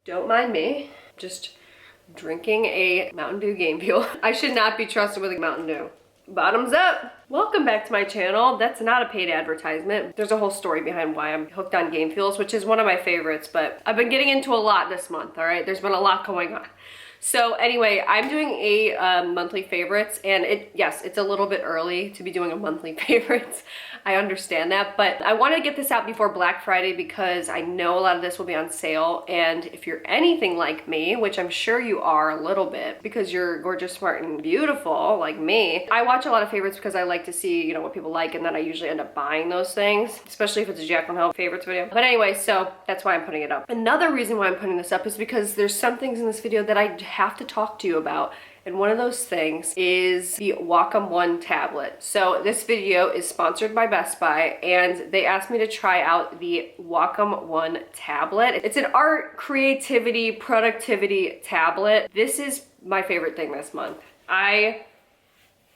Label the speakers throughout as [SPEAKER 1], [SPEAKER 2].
[SPEAKER 1] Don't mind me, just drinking a Mountain Dew Game Fuel. I should not be trusted with a Mountain Dew. Bottoms up! Welcome back to my channel. That's not a paid advertisement. There's a whole story behind why I'm hooked on Game Fuels, which is one of my favorites, but I've been getting into a lot this month, all right? There's been a lot going on. So anyway, I'm doing a monthly favorites, and yes, it's a little bit early to be doing a monthly favorites. I understand that, but I want to get this out before Black Friday because I know a lot of this will be on sale, and if you're anything like me, which I'm sure you are a little bit because you're gorgeous, smart, and beautiful like me, I watch a lot of favorites because I like to see, you know, what people like, and then I usually end up buying those things, especially if it's a Jaclyn Hill favorites video. But anyway, so that's why I'm putting it up. Another reason why I'm putting this up is because there's some things in this video that I have to talk to you about. And one of those things is the Wacom One tablet. So this video is sponsored by Best Buy, and they asked me to try out the Wacom One tablet. It's an art, creativity, productivity tablet. This is my favorite thing this month. I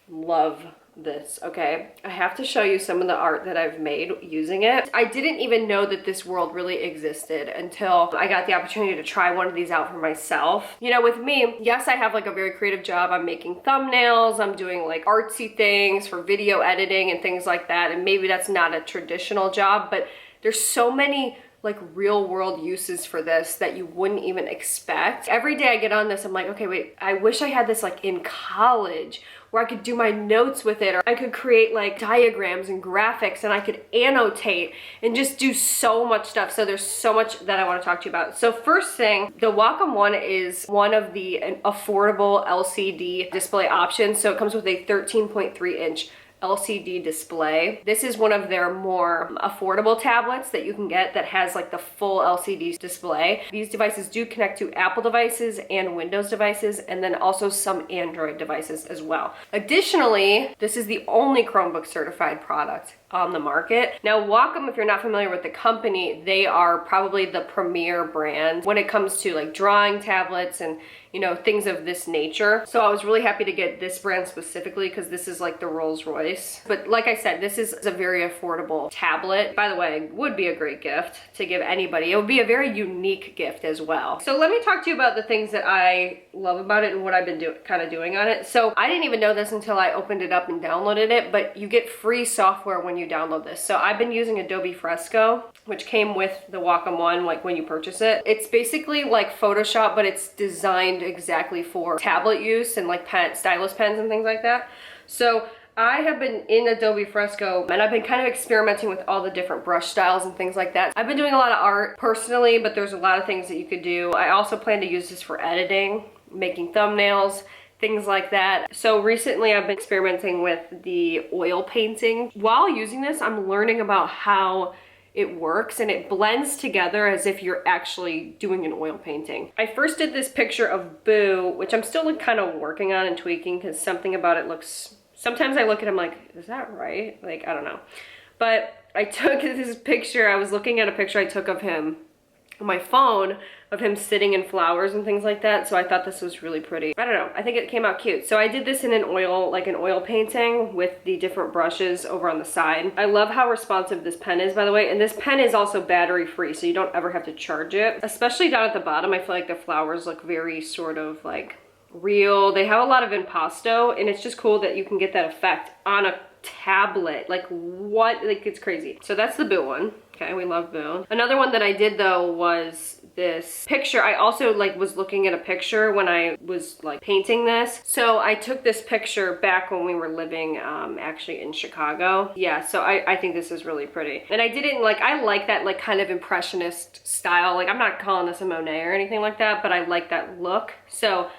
[SPEAKER 1] love this, okay? I have to show you some of the art that I've made using it. I didn't even know that this world really existed until I got the opportunity to try one of these out for myself. You know, with me, yes, I have like a very creative job. I'm making thumbnails, I'm doing like artsy things for video editing and things like that, and maybe that's not a traditional job, but there's so many like real world uses for this that you wouldn't even expect. Every day I get on this, I'm like, okay, wait, I wish I had this like in college where I could do my notes with it, or I could create like diagrams and graphics, and I could annotate and just do so much stuff. So there's so much that I want to talk to you about. So first thing, the Wacom One is one of the affordable LCD display options. So it comes with a 13.3 inch LCD display. This is one of their more affordable tablets that you can get that has like the full LCD display. These devices do connect to Apple devices and Windows devices, and then also some Android devices as well. Additionally, this is the only Chromebook certified product on the market. Now, Wacom, if you're not familiar with the company, they are probably the premier brand when it comes to like drawing tablets and, you know, things of this nature. So I was really happy to get this brand specifically because this is like the Rolls Royce. But like I said, this is a very affordable tablet. By the way, would be a great gift to give anybody. It would be a very unique gift as well. So let me talk to you about the things that I love about it and what I've been kind of doing on it. So I didn't even know this until I opened it up and downloaded it, but you get free software when you download this. So I've been using Adobe Fresco, which came with the Wacom One, like when you purchase it. It's basically like Photoshop, but it's designed exactly for tablet use and like stylus pens and things like that. So I have been in Adobe Fresco, and I've been kind of experimenting with all the different brush styles and things like that. I've been doing a lot of art personally, but there's a lot of things that you could do. I also plan to use this for editing, making thumbnails, things like that. So recently I've been experimenting with the oil painting. While using this, I'm learning about how it works, and it blends together as if you're actually doing an oil painting. I first did this picture of Boo, which I'm still kind of working on and tweaking because something about it looks, sometimes I look at him like, is that right? Like, I don't know. But I took this picture, I was looking at a picture I took of him on my phone of him sitting in flowers and things like that. So I thought this was really pretty. I don't know, I think it came out cute. So I did this in an oil, like an oil painting with the different brushes over on the side. I love how responsive this pen is, by the way. And this pen is also battery free, so you don't ever have to charge it. Especially down at the bottom, I feel like the flowers look very sort of like real. They have a lot of impasto, and it's just cool that you can get that effect on a tablet. Like what, like it's crazy. So that's the Boo one. Okay, we love Boo. Another one that I did though was this picture. I also like was looking at a picture when I was like painting this. So I took this picture back when we were living actually in Chicago. Yeah, so I think this is really pretty. And I didn't like, I like that like kind of impressionist style. Like I'm not calling this a Monet or anything like that, but I like that look. So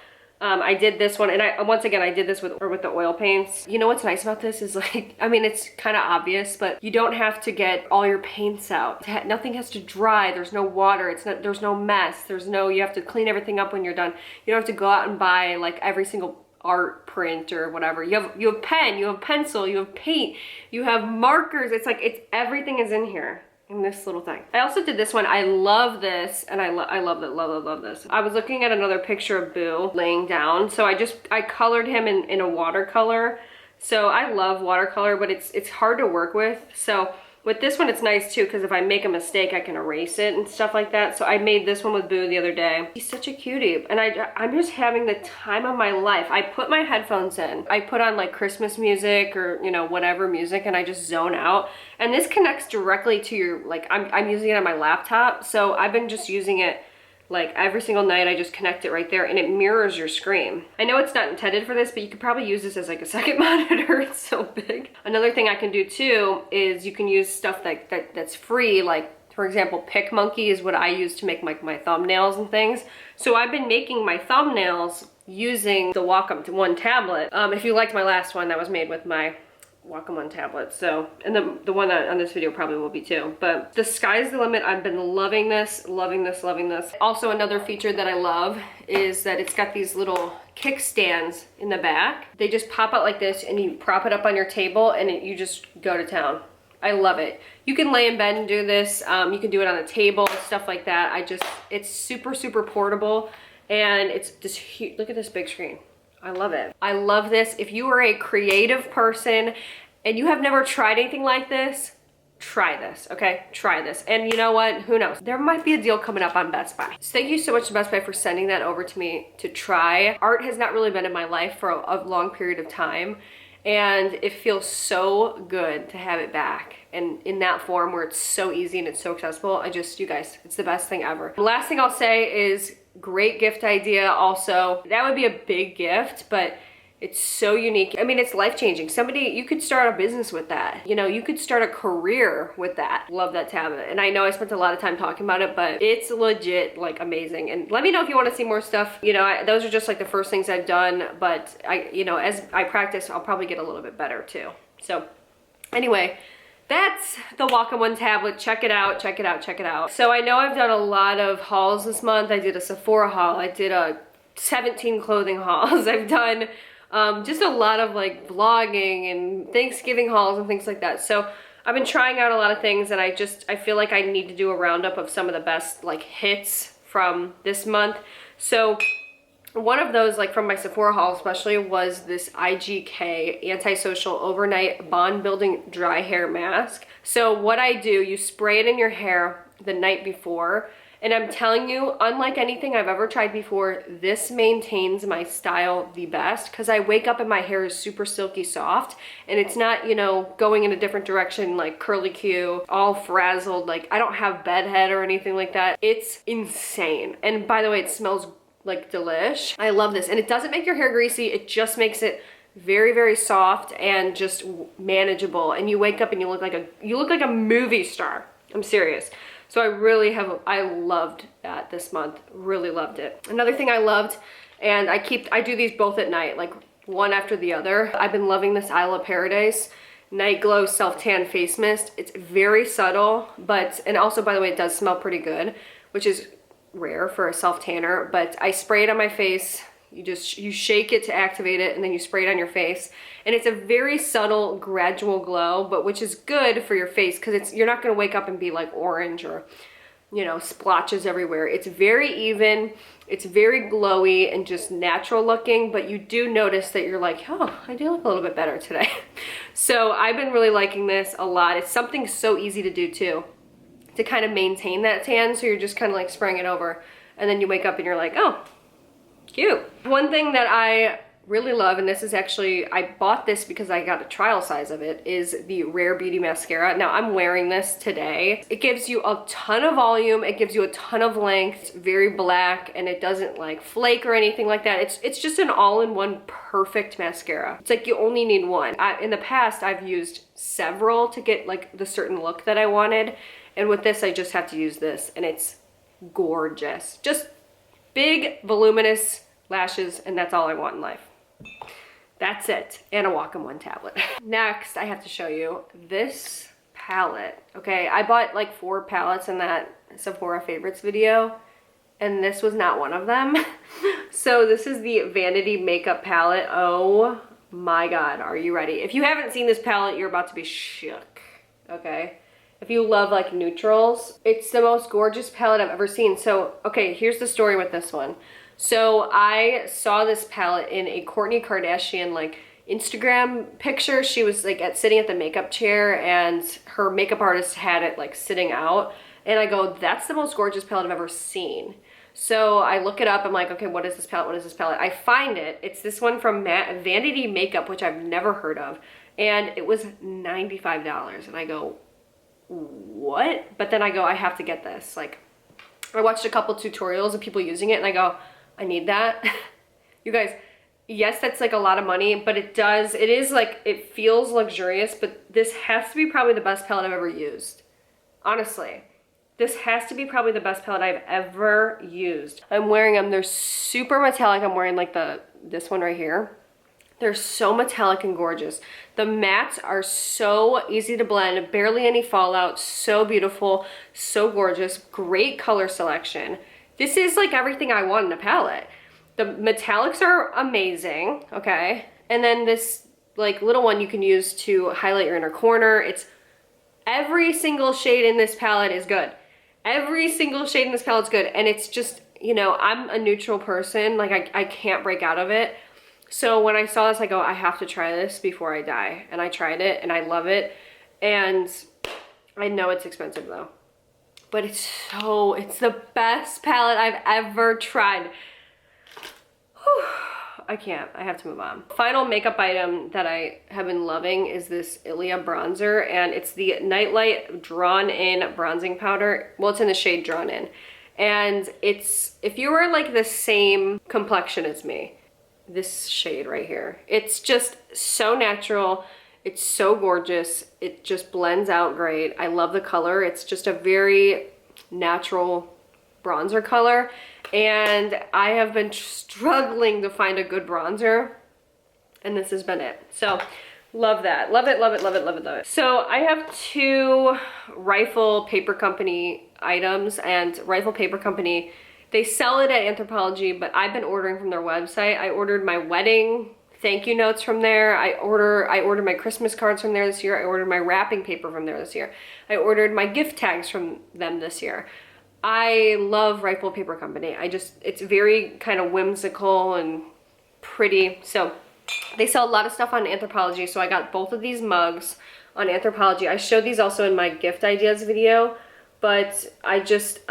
[SPEAKER 1] I did this one, and once again, I did this with the oil paints. You know what's nice about this is like, I mean, it's kind of obvious, but you don't have to get all your paints out. Nothing has to dry. There's no water. There's no mess. You have to clean everything up when you're done. You don't have to go out and buy like every single art print or whatever. You have pen, you have pencil, you have paint, you have markers. It's like, everything is in here. In this little thing. I also did this one. I love this, and I love this. I was looking at another picture of Boo laying down, so I colored him in a watercolor. So I love watercolor, but it's hard to work with. So With this one, it's nice too, because if I make a mistake, I can erase it and stuff like that. So I made this one with Boo the other day. He's such a cutie. And I'm just having the time of my life. I put my headphones in. I put on like Christmas music or, you know, whatever music, and I just zone out. And this connects directly to your, like, I'm using it on my laptop. So I've been just using it like every single night. I just connect it right there and it mirrors your screen. I know it's not intended for this, but you could probably use this as like a second monitor. It's so big. Another thing I can do too is you can use stuff that's free. Like for example, PicMonkey is what I use to make my thumbnails and things. So I've been making my thumbnails using the Wacom One tablet. If you liked my last one, that was made with my Wacom One tablet. So, and the one on this video probably will be too. But the sky's the limit. I've been loving this, loving this, loving this. Also, another feature that I love is that it's got these little kickstands in the back. They just pop out like this, and you prop it up on your table, and you just go to town. I love it. You can lay in bed and do this. You can do it on a table, stuff like that. It's super, super portable, and it's this huge. Look at this big screen. I love it. I love this. If you are a creative person and you have never tried anything like this, try this, okay? Try this. And you know what? Who knows? There might be a deal coming up on Best Buy. So thank you so much to Best Buy for sending that over to me to try. Art has not really been in my life for a long period of time, and it feels so good to have it back. And in that form where it's so easy and it's so accessible, you guys, it's the best thing ever. The last thing I'll say is great gift idea also. That would be a big gift, but it's so unique. I mean, it's life-changing. You could start a business with that. You know, you could start a career with that. Love that tablet. And I know I spent a lot of time talking about it, but it's legit like amazing. And let me know if you want to see more stuff. You know, those are just like the first things I've done, but you know, as I practice, I'll probably get a little bit better too. So anyway, that's the Wacom One tablet. Check it out, check it out, check it out. So I know I've done a lot of hauls this month. I did a Sephora haul. I did a 17 clothing hauls. I've done just a lot of like vlogging and Thanksgiving hauls and things like that. So I've been trying out a lot of things, and I feel like I need to do a roundup of some of the best like hits from this month. So one of those, like from my Sephora haul especially, was this IGK Antisocial Overnight Bond Building Dry Hair Mask. So what I do, you spray it in your hair the night before, and I'm telling you, unlike anything I've ever tried before, this maintains my style the best, because I wake up and my hair is super silky soft, and it's not, you know, going in a different direction like curly Q, all frazzled. Like I don't have bedhead or anything like that. It's insane. And by the way, it smells like delish. I love this, and it doesn't make your hair greasy. It just makes it very, very soft and just manageable. And you wake up and you look like a movie star. I'm serious. So I loved that this month. Really loved it. Another thing I loved, and I do these both at night, like one after the other. I've been loving this Isle of Paradise Night Glow Self Tan Face Mist. It's very subtle, and also, by the way, it does smell pretty good, which is rare for a self tanner. But I spray it on my face. You shake it to activate it, and then you spray it on your face, and it's a very subtle gradual glow, but which is good for your face, because you're not going to wake up and be like orange or, you know, splotches everywhere. It's very even, it's very glowy and just natural looking, but you do notice that you're like, oh, I do look a little bit better today. So I've been really liking this a lot. It's something so easy to do too, to kind of maintain that tan. So you're just kind of like spraying it over, and then you wake up and you're like, oh, cute. One thing that I really love, and this is actually, I bought this because I got a trial size of it, is the Rare Beauty mascara. Now I'm wearing this today. It gives you a ton of volume. It gives you a ton of length. It's very black, and it doesn't like flake or anything like that. It's just an all-in-one perfect mascara. It's like you only need one. In the past, I've used several to get like the certain look that I wanted. And with this, I just have to use this, and it's gorgeous. Just big, voluminous lashes, and that's all I want in life. That's it. And a Wacom One tablet. Next, I have to show you this palette. Okay, I bought like 4 palettes in that Sephora favorites video, and this was not one of them. So this is the Vanity Makeup Palette. Oh my God, are you ready? If you haven't seen this palette, you're about to be shook, okay? If you love like neutrals, it's the most gorgeous palette I've ever seen. So, okay, here's the story with this one. So I saw this palette in a Kourtney Kardashian like Instagram picture. She was like sitting at the makeup chair and her makeup artist had it like sitting out. And I go, that's the most gorgeous palette I've ever seen. So I look it up. I'm like, okay, what is this palette? What is this palette? I find it. It's this one from Vanity Makeup, which I've never heard of. And it was $95. And I go, what? But then I go, I have to get this. Like, I watched a couple tutorials of people using it and I go, I need that. You guys, yes, that's like a lot of money, but it is like, it feels luxurious, but this has to be probably the best palette I've ever used. Honestly. This has to be probably the best palette I've ever used. I'm wearing them. They're super metallic. I'm wearing like this one right here. They're so metallic and gorgeous. The mattes are so easy to blend, barely any fallout, so beautiful, so gorgeous, great color selection. This is like everything I want in a palette. The metallics are amazing, okay? And then this like little one you can use to highlight your inner corner. It's every single shade in this palette is good. Every single shade in this palette is good. And it's just, you know, I'm a neutral person. Like I can't break out of it. So when I saw this, I go, I have to try this before I die. And I tried it and I love it. And I know it's expensive though. But it's the best palette I've ever tried. Whew. I can't, I have to move on. Final makeup item that I have been loving is this Ilia bronzer, and it's the Nightlight Drawn In bronzing powder. Well, it's in the shade Drawn In. And it's, if you were like the same complexion as me, this shade right here, it's just so natural. It's so gorgeous. It just blends out great. I love the color. It's just a very natural bronzer color. And I have been struggling to find a good bronzer, and this has been it. So love that. Love it, love it, love it, love it, love it. So I have two Rifle Paper Company items, and Rifle Paper Company, they sell it at Anthropologie, but I've been ordering from their website. I ordered my wedding thank you notes from there. I ordered my Christmas cards from there this year. I ordered my wrapping paper from there this year. I ordered my gift tags from them this year. I love Rifle Paper Company. It's very kind of whimsical and pretty. So they sell a lot of stuff on Anthropologie. So I got both of these mugs on Anthropologie. I showed these also in my gift ideas video, but I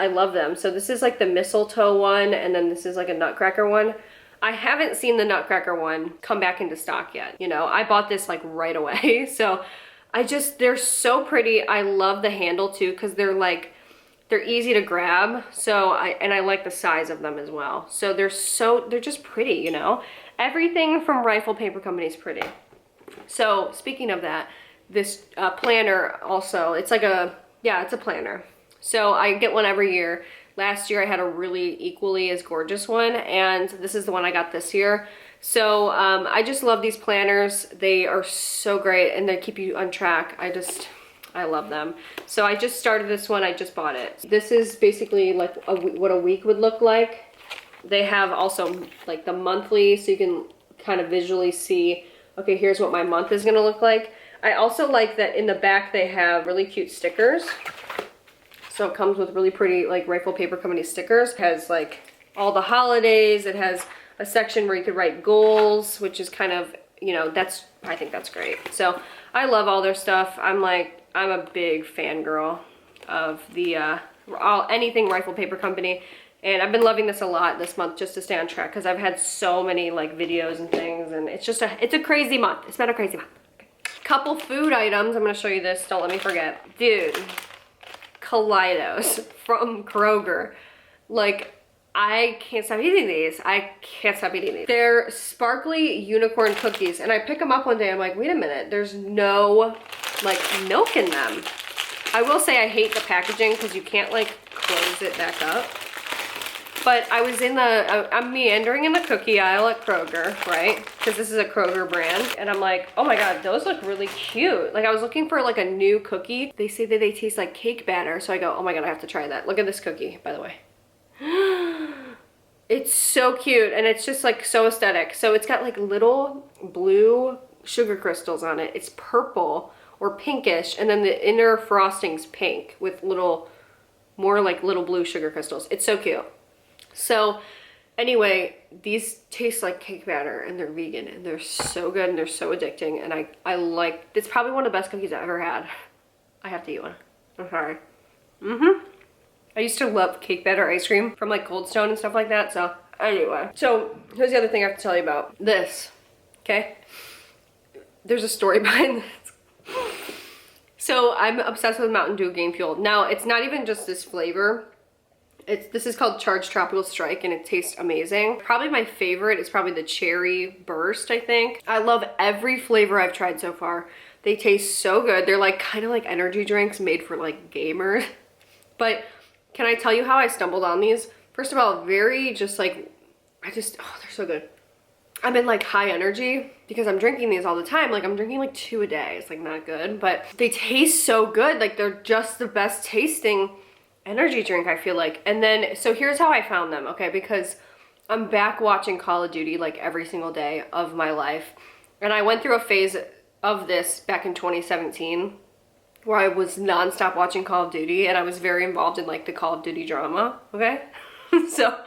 [SPEAKER 1] love them. So this is like the mistletoe one, and then this is like a nutcracker one. I haven't seen the nutcracker one come back into stock yet. You know, I bought this like right away. So they're so pretty. I love the handle too, because they're easy to grab. So I like the size of them as well. So they're just pretty, you know. Everything from Rifle Paper Company is pretty. So speaking of that, this planner also, it's a planner. So I get one every year. Last year I had a really equally as gorgeous one, and this is the one I got this year. So I just love these planners. They are so great, and they keep you on track. I love them. So I just started this one. I just bought it. This is basically like what a week would look like. They have also like the monthly, so you can kind of visually see, okay, here's what my month is gonna look like. I also like that in the back they have really cute stickers. So it comes with really pretty like Rifle Paper Company stickers. It has like all the holidays. It has a section where you could write goals, which is kind of, you know, I think that's great. So I love all their stuff. I'm a big fangirl of anything Rifle Paper Company. And I've been loving this a lot this month just to stay on track, because I've had so many like videos and things, and it's a crazy month. It's been a crazy month. Okay. Couple food items. I'm gonna show you this, don't let me forget. Dude, Kaleidos from Kroger. Like, I can't stop eating these. I can't stop eating these. They're sparkly unicorn cookies, and I pick them up one day. I'm like, wait a minute, there's no like milk in them. I will say I hate the packaging because you can't like close it back up. But I was I'm meandering in the cookie aisle at Kroger, right? Because this is a Kroger brand. And I'm like, oh my God, those look really cute. Like, I was looking for like a new cookie. They say that they taste like cake batter. So I go, oh my God, I have to try that. Look at this cookie, by the way. It's so cute, and it's just like so aesthetic. So it's got like little blue sugar crystals on it. It's purple or pinkish, and then the inner frosting's pink with more like little blue sugar crystals. It's so cute. So Anyway, these taste like cake batter and they're vegan and they're so good and they're so addicting, and I like, it's probably one of the best cookies I've ever had. I have to eat one. I'm sorry. I used to love cake batter ice cream from like Cold Stone and stuff like that, so anyway. So here's the other thing I have to tell you about. This, okay? There's a story behind this. So I'm obsessed with Mountain Dew Game Fuel. Now, it's not even just this flavor. This is called Charged Tropical Strike and it tastes amazing. Probably my favorite is probably the Cherry Burst, I think. I love every flavor I've tried so far. They taste so good. They're like kind of like energy drinks made for like gamers. But can I tell you how I stumbled on these? First of all, very just like, oh, they're so good. I'm in like high energy because I'm drinking these all the time. Like I'm drinking like 2 a day. It's like not good, but they taste so good. Like they're just the best tasting energy drink, I feel like. And then, so here's how I found them, okay? Because I'm back watching Call of Duty like every single day of my life. And I went through a phase of this back in 2017 where I was nonstop watching Call of Duty and I was very involved in like the Call of Duty drama, okay? So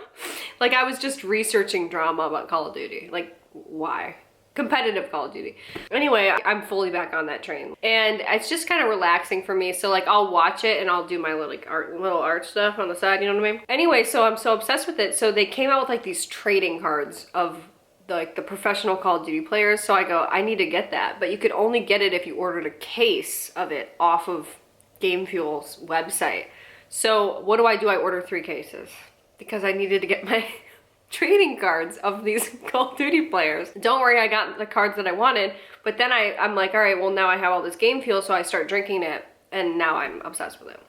[SPEAKER 1] like I was just researching drama about Call of Duty. Like why? Competitive Call of Duty. Anyway, I'm fully back on that train. And it's just kind of relaxing for me. So like I'll watch it and I'll do my little art stuff on the side, you know what I mean? Anyway, so I'm so obsessed with it. So they came out with like these trading cards of the professional Call of Duty players. So I go, I need to get that. But you could only get it if you ordered a case of it off of Game Fuel's website. So what do? I order 3 cases because I needed to get my trading cards of these Call of Duty players. Don't worry, I got the cards that I wanted, but then I'm like, all right, well now I have all this Game Fuel, so I start drinking it, and now I'm obsessed with it.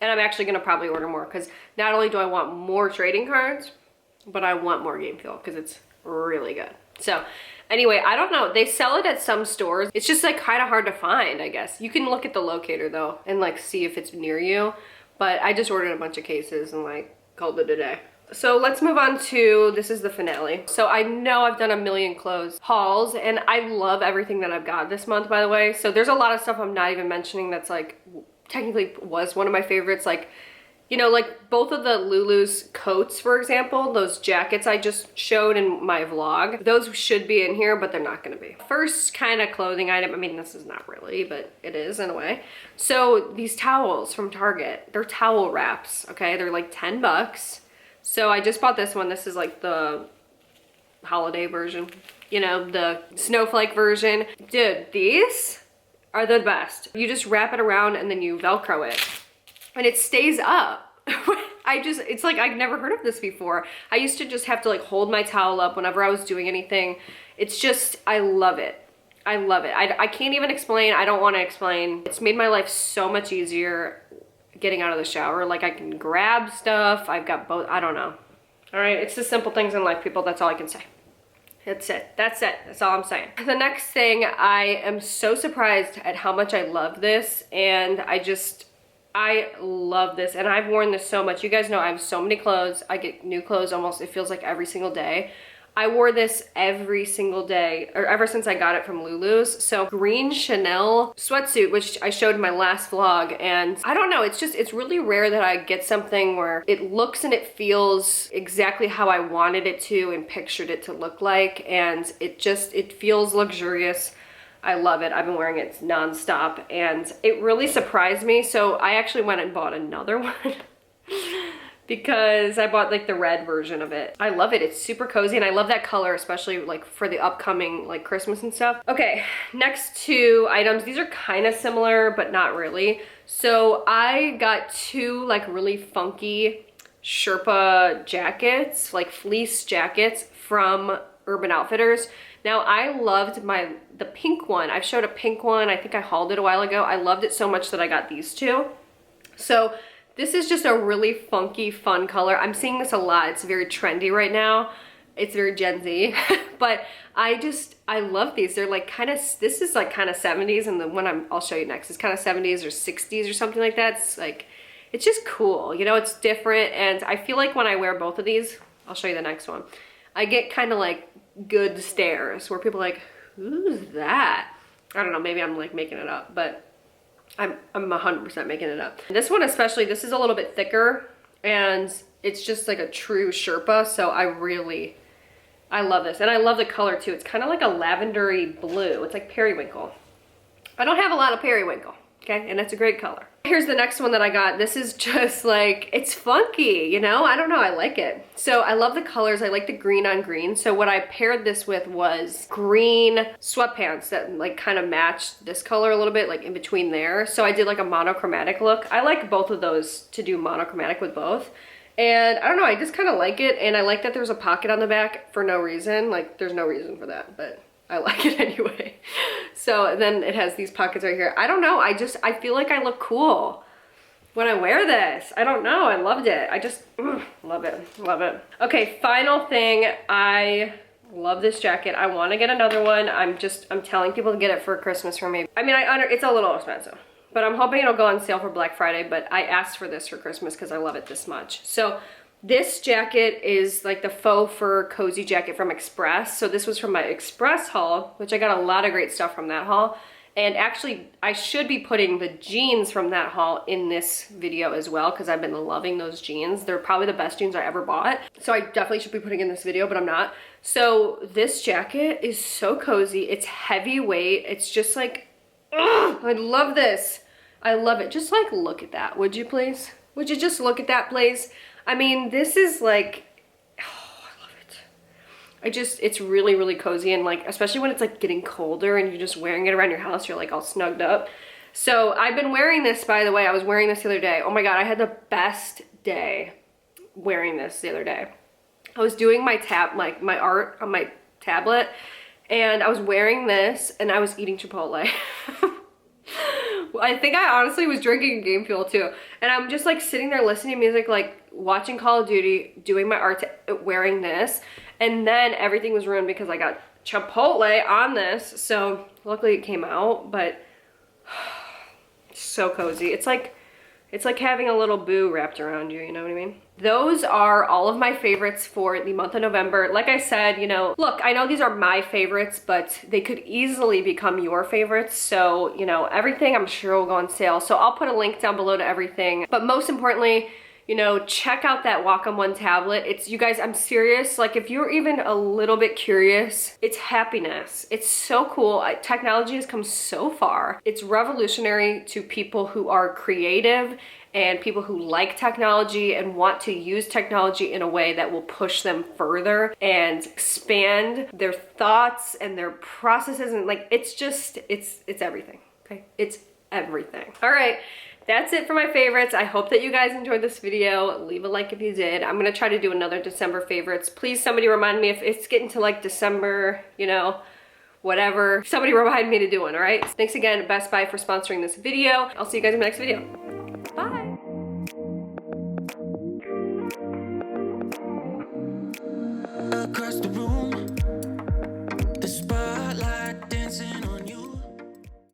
[SPEAKER 1] And I'm actually gonna probably order more, because not only do I want more trading cards, but I want more Game Fuel, because it's really good. So anyway, I don't know, they sell it at some stores. It's just like kind of hard to find, I guess. You can look at the locator though, and like see if it's near you, but I just ordered a bunch of cases and like called it a day. So let's move on to, this is the finale. So I know I've done a million clothes hauls and I love everything that I've got this month, by the way. So there's a lot of stuff I'm not even mentioning that's like, technically was one of my favorites. Like, you know, like both of the Lulu's coats, for example, those jackets I just showed in my vlog, those should be in here, but they're not gonna be. First kind of clothing item, I mean, this is not really, but it is in a way. So these towels from Target, they're towel wraps, okay? They're like 10 bucks. So I just bought this one. This is like the holiday version, you know, the snowflake version. Dude, these are the best. You just wrap it around and then you Velcro it and it stays up. It's like, I've never heard of this before. I used to just have to like hold my towel up whenever I was doing anything. It's just, I love it. I love it. I can't even explain. I don't want to explain. It's made my life so much easier getting out of the shower. Like I can grab stuff. I've got both. I don't know. All right. It's the simple things in life, people. That's all I can say. That's it. That's it. That's all I'm saying. The next thing, I am so surprised at how much I love this. And I love this. And I've worn this so much. You guys know I have so many clothes. I get new clothes almost, it feels like every single day. I wore this every single day, or ever since I got it from Lulu's. So green Chanel sweatsuit, which I showed in my last vlog. And I don't know, it's really rare that I get something where it looks and it feels exactly how I wanted it to and pictured it to look like. And it feels luxurious. I love it. I've been wearing it nonstop and it really surprised me. So I actually went and bought another one. Because I bought like the red version of it. I love it. It's super cozy and I love that color, especially like for the upcoming like Christmas and stuff. Okay, next 2 items. These are kind of similar, but not really. So I got 2 like really funky Sherpa jackets, like fleece jackets from Urban Outfitters. Now I loved the pink one. I've showed a pink one. I think I hauled it a while ago. I loved it so much that I got these 2. So this is just a really funky, fun color. I'm seeing this a lot. It's very trendy right now. It's very Gen Z, but I love these. They're like kind of, this is like kind of 70s, and the one I'll show you next is kind of 70s or 60s or something like that. It's like, it's just cool. You know, it's different. And I feel like when I wear both of these, I'll show you the next one, I get kind of like good stares where people are like, who's that? I don't know, maybe I'm like making it up, but I'm 100% making it up. This one especially, this is a little bit thicker and it's just like a true Sherpa, so I love this. And I love the color too. It's kind of like a lavendery blue. It's like periwinkle. I don't have a lot of periwinkle, okay? And it's a great color. Here's the next one that I got. This is just like, it's funky, you know? I don't know, I like it. So I love the colors. I like the green on green. So what I paired this with was green sweatpants that like kind of matched this color a little bit, like in between there. So I did like a monochromatic look. I like both of those to do monochromatic with both. And I don't know, I just kind of like it. And I like that there's a pocket on the back for no reason. Like there's no reason for that, but I like it anyway. So then it has these pockets right here. I don't know, I feel like I look cool when I wear this. I don't know, I loved it. I just love it, love it. Okay, final thing, I love this jacket. I want to get another one. I'm telling people to get it for Christmas for me. I mean, it's a little expensive, but I'm hoping it'll go on sale for Black Friday, but I asked for this for Christmas because I love it this much. So this jacket is like the faux fur cozy jacket from Express. So this was from my Express haul, which I got a lot of great stuff from that haul. And actually, I should be putting the jeans from that haul in this video as well, because I've been loving those jeans. They're probably the best jeans I ever bought. So I definitely should be putting in this video, but I'm not. So this jacket is so cozy. It's heavyweight. It's just like, ugh, I love this. I love it. Just like, look at that, would you please? Would you just look at that, please? I mean, this is like, oh, I love it. It's really, really cozy, and like, especially when it's like getting colder and you're just wearing it around your house, you're like all snugged up. So I've been wearing this, by the way. I was wearing this the other day. Oh my God, I had the best day wearing this the other day. I was doing my my art on my tablet, and I was wearing this and I was eating Chipotle. I think I honestly was drinking game fuel too. And I'm just like sitting there listening to music, like watching Call of Duty, doing my art, wearing this. And then everything was ruined because I got Chipotle on this. So luckily it came out, but so cozy. It's like having a little boo wrapped around you, you know what I mean? Those are all of my favorites for the month of November. Like I said, you know, look, I know these are my favorites, but they could easily become your favorites. So, you know, everything I'm sure will go on sale. So I'll put a link down below to everything. But most importantly, you know, check out that Wacom One tablet. It's, you guys, I'm serious. Like if you're even a little bit curious, it's happiness. It's so cool. Technology has come so far. It's revolutionary to people who are creative and people who like technology and want to use technology in a way that will push them further and expand their thoughts and their processes. And like, it's just, it's everything, okay? It's everything. All right. That's it for my favorites. I hope that you guys enjoyed this video. Leave a like if you did. I'm gonna try to do another December favorites. Please, somebody remind me if it's getting to like December, you know, whatever. Somebody remind me to do one, all right? Thanks again, Best Buy, for sponsoring this video. I'll see you guys in the next video. Bye.
[SPEAKER 2] Across the room